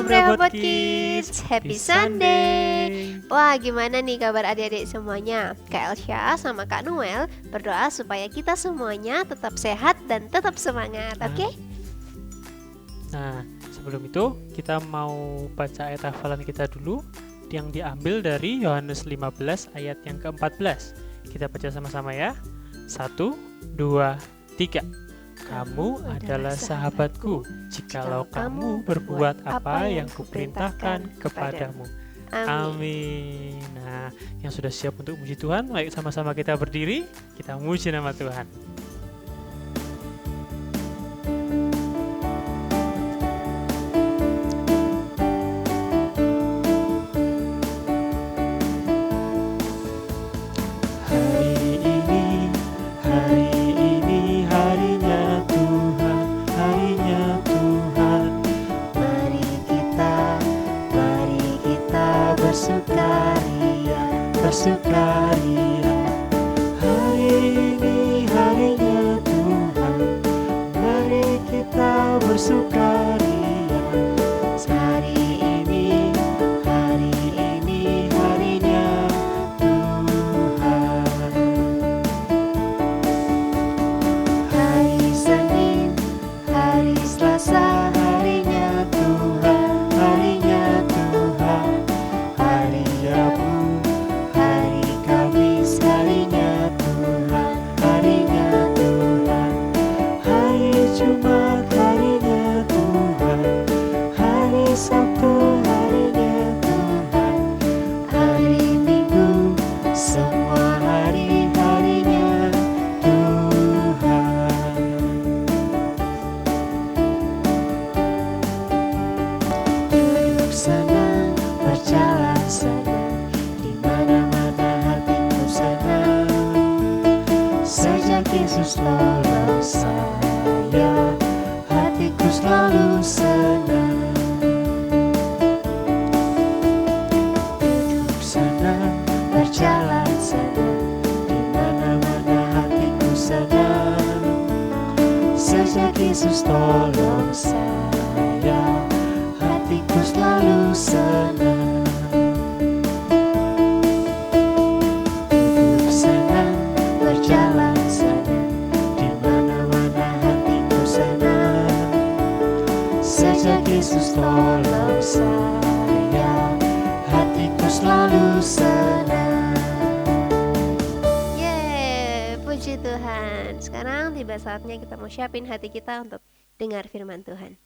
Rehoboth Kids, happy Sunday. Wah, gimana nih kabar adik-adik semuanya? Kak Elsya sama Kak Noel berdoa supaya kita semuanya tetap sehat dan tetap semangat, oke? Nah, sebelum itu kita mau baca ayat hafalan kita dulu yang diambil dari Yohanes 15 ayat yang ke-14. Kita baca sama-sama ya. 1, 2, 3. Kamu adalah sahabatku, jikalau kamu berbuat apa yang kuperintahkan kepadamu. Amin. Nah, yang sudah siap untuk muji Tuhan, mari sama-sama kita berdiri, kita muji nama Tuhan. Bersukaria, hari ini harinya Tuhan, mari kita bersukaria. Hari ini harinya Tuhan. Hari Senin, hari Selasa, harinya Tuhan, harinya Tuhan. Hari Rabu, Jumat, harinya Tuhan. Hari Sabtu, harinya Tuhan. Hari Minggu, semua hari-harinya Tuhan. Duduk senang, berjalan senang, di mana-mana hatiku senang. Sejak Yesus tolong saya, hatiku selalu senang. Duduk senang, berjalan senang, di mana-mana hatiku senang. Sejak Yesus tolong saya, hatiku selalu senang. Duduk senang, berjalan senang, di mana-mana hatiku senang. Sejak Yesus tolong saya, hatiku selalu senang. Yeay, puji Tuhan. Sekarang tiba saatnya kita mau siapin hati kita untuk dengar firman Tuhan.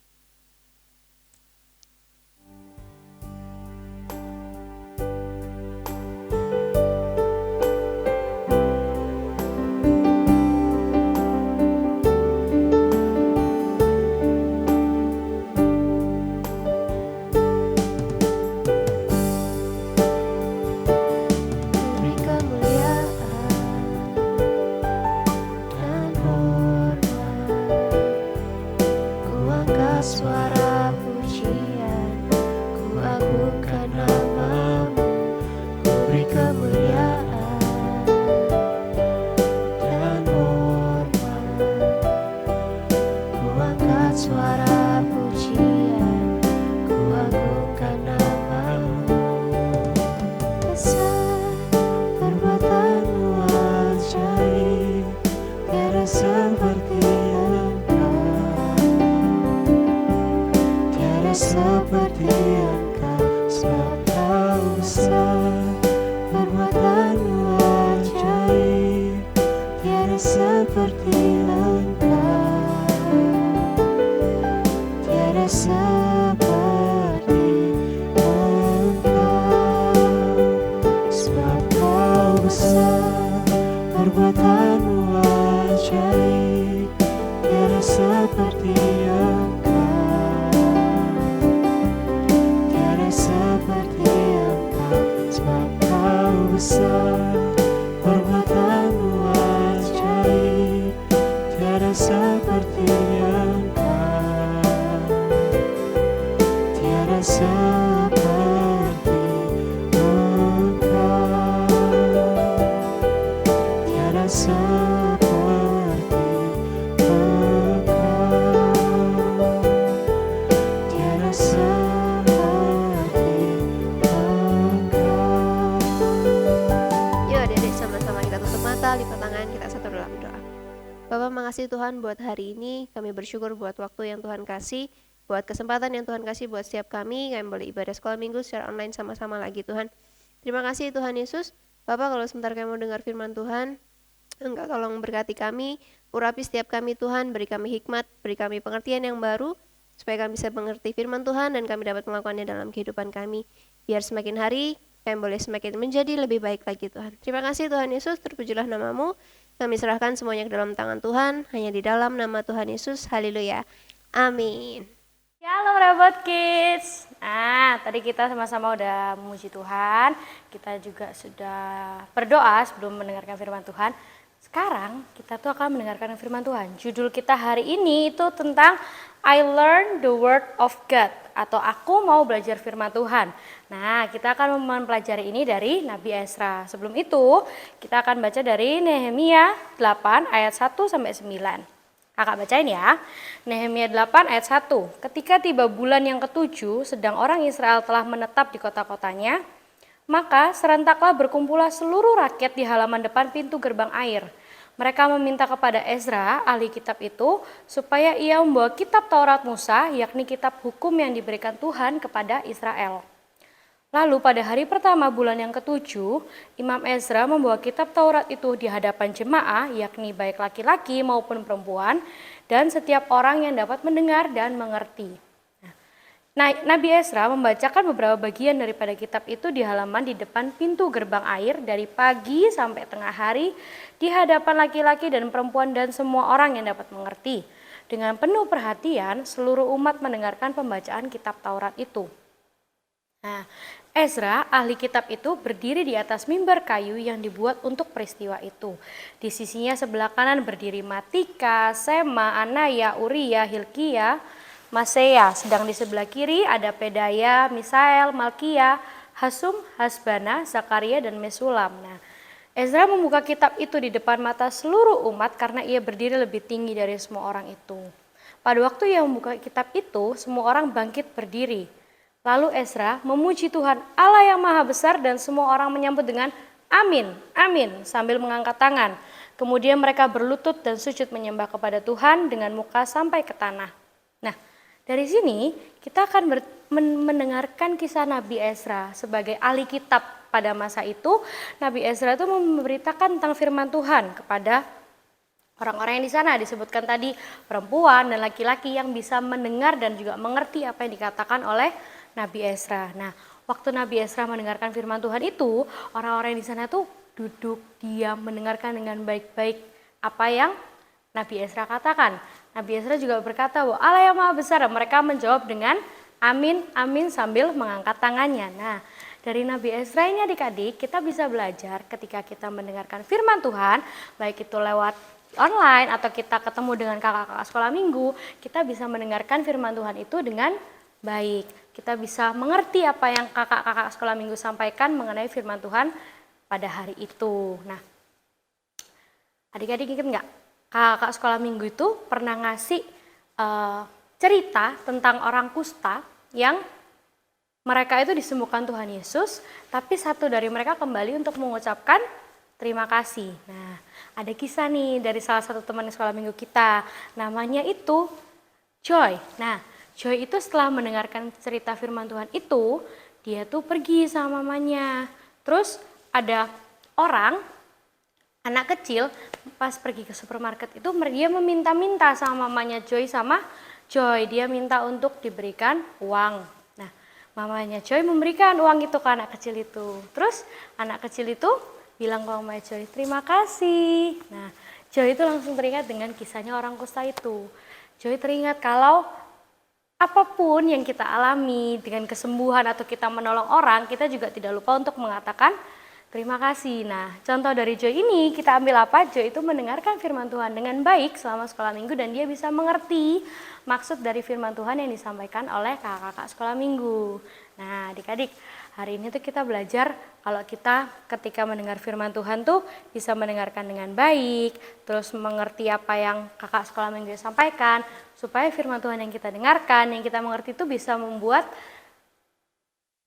Suara pujian, ku agungkan namamu, ku beri kemuliaan dan hormat. Ku angkat suara pujian, ku agungkan namamu. Besar perbuatanmu ajaib, tiada seperti seperti Engkau, sebab Kau besar, perbuatanmu ajaib, tiada seperti Engkau, tiada seperti Engkau, sebab Kau besar, perbuatanmu ajaib, tiada seperti Engkau. Seperti Engkau, sebab Kau besar, perbuatanmu ajaib, tiada seperti Engkau, tiada seperti Engkau, tiada seperti Engkau, tiada seperti kita satu dalam doa. Bapa, makasih Tuhan buat hari ini. Kami bersyukur buat waktu yang Tuhan kasih, buat kesempatan yang Tuhan kasih buat setiap kami boleh ibadah sekolah minggu secara online sama-sama lagi Tuhan. Terima kasih Tuhan Yesus. Bapak, kalau sebentar kami mau dengar firman Tuhan, Engkau tolong berkati kami, urapi setiap kami Tuhan, beri kami hikmat, beri kami pengertian yang baru, supaya kami bisa mengerti firman Tuhan dan kami dapat melakukannya dalam kehidupan kami. Biar semakin hari, kami boleh semakin menjadi lebih baik lagi Tuhan. Terima kasih Tuhan Yesus, terpujilah namamu. Kami serahkan semuanya ke dalam tangan Tuhan, hanya di dalam nama Tuhan Yesus. Haleluya. Amin. Shalom Robot Kids. Nah, tadi kita sama-sama udah memuji Tuhan. Kita juga sudah berdoa sebelum mendengarkan firman Tuhan. Sekarang kita tuh akan mendengarkan firman Tuhan. Judul kita hari ini itu tentang I Learn the Word of God, atau aku mau belajar firman Tuhan. Nah, kita akan mempelajari ini dari Nabi Ezra. Sebelum itu, kita akan baca dari Nehemia 8 ayat 1 sampai 9. Kakak bacain ya. Nehemia 8 ayat 1. Ketika tiba bulan yang ketujuh, sedang orang Israel telah menetap di kota-kotanya, maka serentaklah berkumpullah seluruh rakyat di halaman depan pintu gerbang air. Mereka meminta kepada Ezra, ahli kitab itu, supaya ia membawa kitab Taurat Musa, yakni kitab hukum yang diberikan Tuhan kepada Israel. Lalu pada hari pertama bulan yang ketujuh, Imam Ezra membawa kitab Taurat itu di hadapan jemaah, yakni baik laki-laki maupun perempuan, dan setiap orang yang dapat mendengar dan mengerti. Nah, Nabi Ezra membacakan beberapa bagian daripada kitab itu di halaman di depan pintu gerbang air dari pagi sampai tengah hari di hadapan laki-laki dan perempuan dan semua orang yang dapat mengerti. Dengan penuh perhatian, seluruh umat mendengarkan pembacaan kitab Taurat itu. Nah, Ezra, ahli kitab itu berdiri di atas mimbar kayu yang dibuat untuk peristiwa itu. Di sisinya sebelah kanan berdiri Matika, Sema, Anaya, Uria, Hilkia, Maseya, sedang di sebelah kiri ada Pedaya, Misael, Malkia, Hasum, Hasbana, Zakaria, dan Mesulam. Nah, Ezra membuka kitab itu di depan mata seluruh umat karena ia berdiri lebih tinggi dari semua orang itu. Pada waktu ia membuka kitab itu, semua orang bangkit berdiri. Lalu Ezra memuji Tuhan Allah yang maha besar dan semua orang menyambut dengan amin, amin sambil mengangkat tangan. Kemudian mereka berlutut dan sujud menyembah kepada Tuhan dengan muka sampai ke tanah. Nah, dari sini kita akan mendengarkan kisah Nabi Ezra sebagai ahli kitab pada masa itu. Nabi Ezra itu memberitakan tentang firman Tuhan kepada orang-orang yang di sana. Disebutkan tadi perempuan dan laki-laki yang bisa mendengar dan juga mengerti apa yang dikatakan oleh Nabi Ezra. Nah, waktu Nabi Ezra mendengarkan firman Tuhan itu, orang-orang di sana tuh duduk diam mendengarkan dengan baik-baik apa yang Nabi Ezra katakan. Nabi Ezra juga berkata bahwa Allah yang maha besar. Mereka menjawab dengan amin, amin sambil mengangkat tangannya. Nah, dari Nabi Ezra ini adik-adik kita bisa belajar ketika kita mendengarkan firman Tuhan, baik itu lewat online atau kita ketemu dengan kakak-kakak sekolah minggu, kita bisa mendengarkan firman Tuhan itu dengan baik. Kita bisa mengerti apa yang kakak-kakak sekolah minggu sampaikan mengenai firman Tuhan pada hari itu. Nah, adik-adik ingat nggak? Kakak sekolah minggu itu pernah ngasih cerita tentang orang kusta yang mereka itu disembuhkan Tuhan Yesus, tapi satu dari mereka kembali untuk mengucapkan terima kasih. Nah, ada kisah nih dari salah satu teman sekolah minggu kita, namanya itu Joy. Nah, Joy itu setelah mendengarkan cerita firman Tuhan itu, dia tuh pergi sama mamanya. Terus ada anak kecil pas pergi ke supermarket itu dia meminta-minta sama mamanya Joy sama Joy. Dia minta untuk diberikan uang. Nah, mamanya Joy memberikan uang itu ke anak kecil itu. Terus anak kecil itu bilang ke mamanya Joy, terima kasih. Nah, Joy itu langsung teringat dengan kisahnya orang kusta itu. Joy teringat kalau apapun yang kita alami dengan kesembuhan atau kita menolong orang, kita juga tidak lupa untuk mengatakan terima kasih. Nah, contoh dari Joy ini kita ambil apa? Joy itu mendengarkan firman Tuhan dengan baik selama sekolah minggu dan dia bisa mengerti maksud dari firman Tuhan yang disampaikan oleh kakak-kakak sekolah minggu. Nah, adik-adik, hari ini tuh kita belajar kalau kita ketika mendengar firman Tuhan tuh bisa mendengarkan dengan baik, terus mengerti apa yang kakak sekolah minggu sampaikan, supaya firman Tuhan yang kita dengarkan, yang kita mengerti itu bisa membuat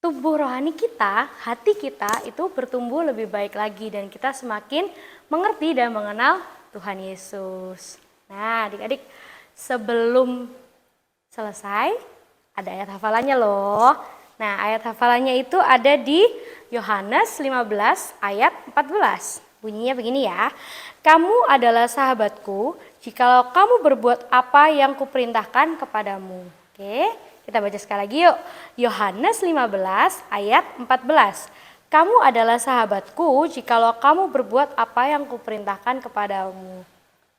tubuh rohani kita, hati kita itu bertumbuh lebih baik lagi dan kita semakin mengerti dan mengenal Tuhan Yesus. Nah, adik-adik, sebelum selesai ada ayat hafalannya loh. Nah, ayat hafalannya itu ada di Yohanes 15 ayat 14. Bunyinya begini ya. Kamu adalah sahabatku jikalau kamu berbuat apa yang kuperintahkan kepadamu. Oke, kita baca sekali lagi yuk. Yohanes 15 ayat 14. Kamu adalah sahabatku jikalau kamu berbuat apa yang kuperintahkan kepadamu.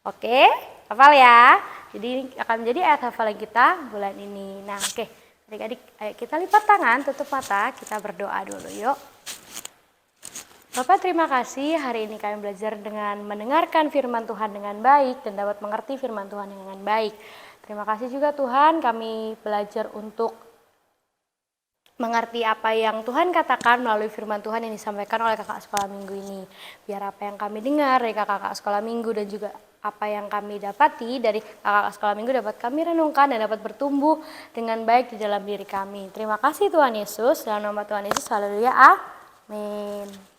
Oke, hafal ya. Jadi ini akan menjadi ayat hafalan kita bulan ini. Nah, oke. Adik-adik, ayo kita lipat tangan, tutup mata, kita berdoa dulu yuk. Bapak, terima kasih hari ini kami belajar dengan mendengarkan firman Tuhan dengan baik dan dapat mengerti firman Tuhan dengan baik. Terima kasih juga Tuhan, kami belajar untuk mengerti apa yang Tuhan katakan melalui firman Tuhan yang disampaikan oleh kakak sekolah minggu ini. Biar apa yang kami dengar dari kakak sekolah minggu dan juga apa yang kami dapati dari kakak sekolah minggu dapat kami renungkan dan dapat bertumbuh dengan baik di dalam diri kami. Terima kasih Tuhan Yesus, dalam nama Tuhan Yesus, haleluya, amin.